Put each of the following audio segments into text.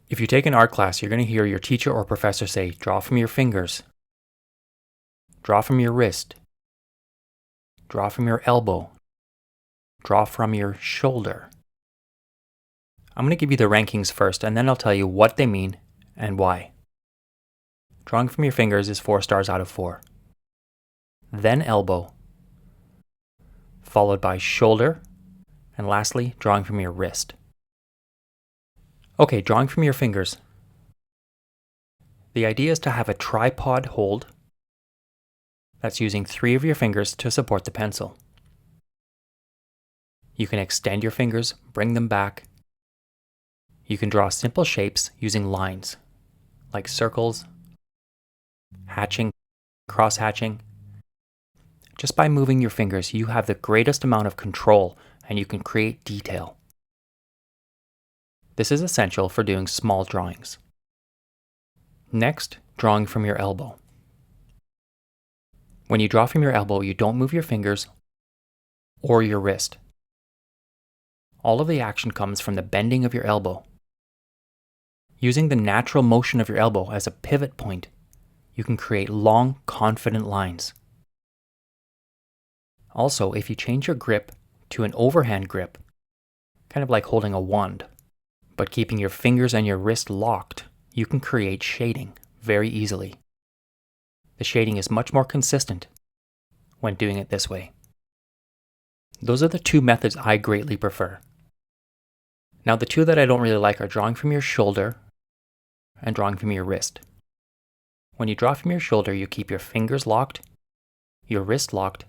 If you take an art class, you're going to hear your teacher or professor say, draw from your fingers, draw from your wrist, draw from your elbow, draw from your shoulder. I'm going to give you the rankings first, and then I'll tell you what they mean and why. Drawing from your fingers is 4 stars out of 4. Then elbow, followed by shoulder, and lastly, drawing from your wrist. Okay, drawing from your fingers. The idea is to have a tripod hold that's using 3 of your fingers to support the pencil. You can extend your fingers, bring them back. You can draw simple shapes using lines, like circles, hatching, cross-hatching. Just by moving your fingers, you have the greatest amount of control and you can create detail. This is essential for doing small drawings. Next, drawing from your elbow. When you draw from your elbow, you don't move your fingers or your wrist. All of the action comes from the bending of your elbow. Using the natural motion of your elbow as a pivot point, you can create long, confident lines. Also, if you change your grip to an overhand grip, kind of like holding a wand, but keeping your fingers and your wrist locked, you can create shading very easily. The shading is much more consistent when doing it this way. Those are the 2 methods I greatly prefer. Now, the 2 that I don't really like are drawing from your shoulder and drawing from your wrist. When you draw from your shoulder, you keep your fingers locked, your wrist locked,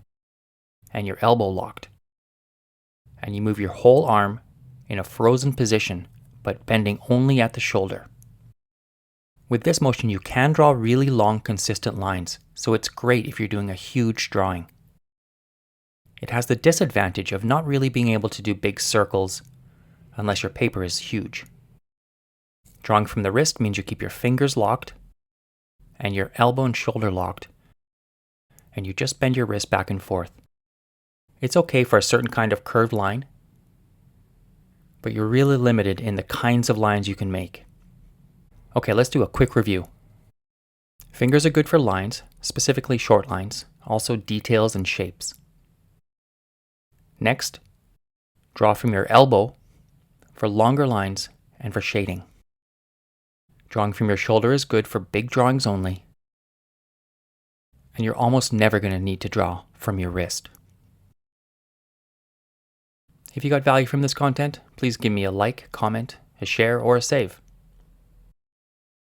and your elbow locked. And you move your whole arm in a frozen position, but bending only at the shoulder. With this motion, you can draw really long, consistent lines, so it's great if you're doing a huge drawing. It has the disadvantage of not really being able to do big circles unless your paper is huge. Drawing from the wrist means you keep your fingers locked and your elbow and shoulder locked, and you just bend your wrist back and forth. It's okay for a certain kind of curved line, but you're really limited in the kinds of lines you can make. Okay, let's do a quick review. Fingers are good for lines, specifically short lines, also details and shapes. Next, draw from your elbow for longer lines and for shading. Drawing from your shoulder is good for big drawings only, and you're almost never going to need to draw from your wrist. If you got value from this content, please give me a like, comment, a share, or a save.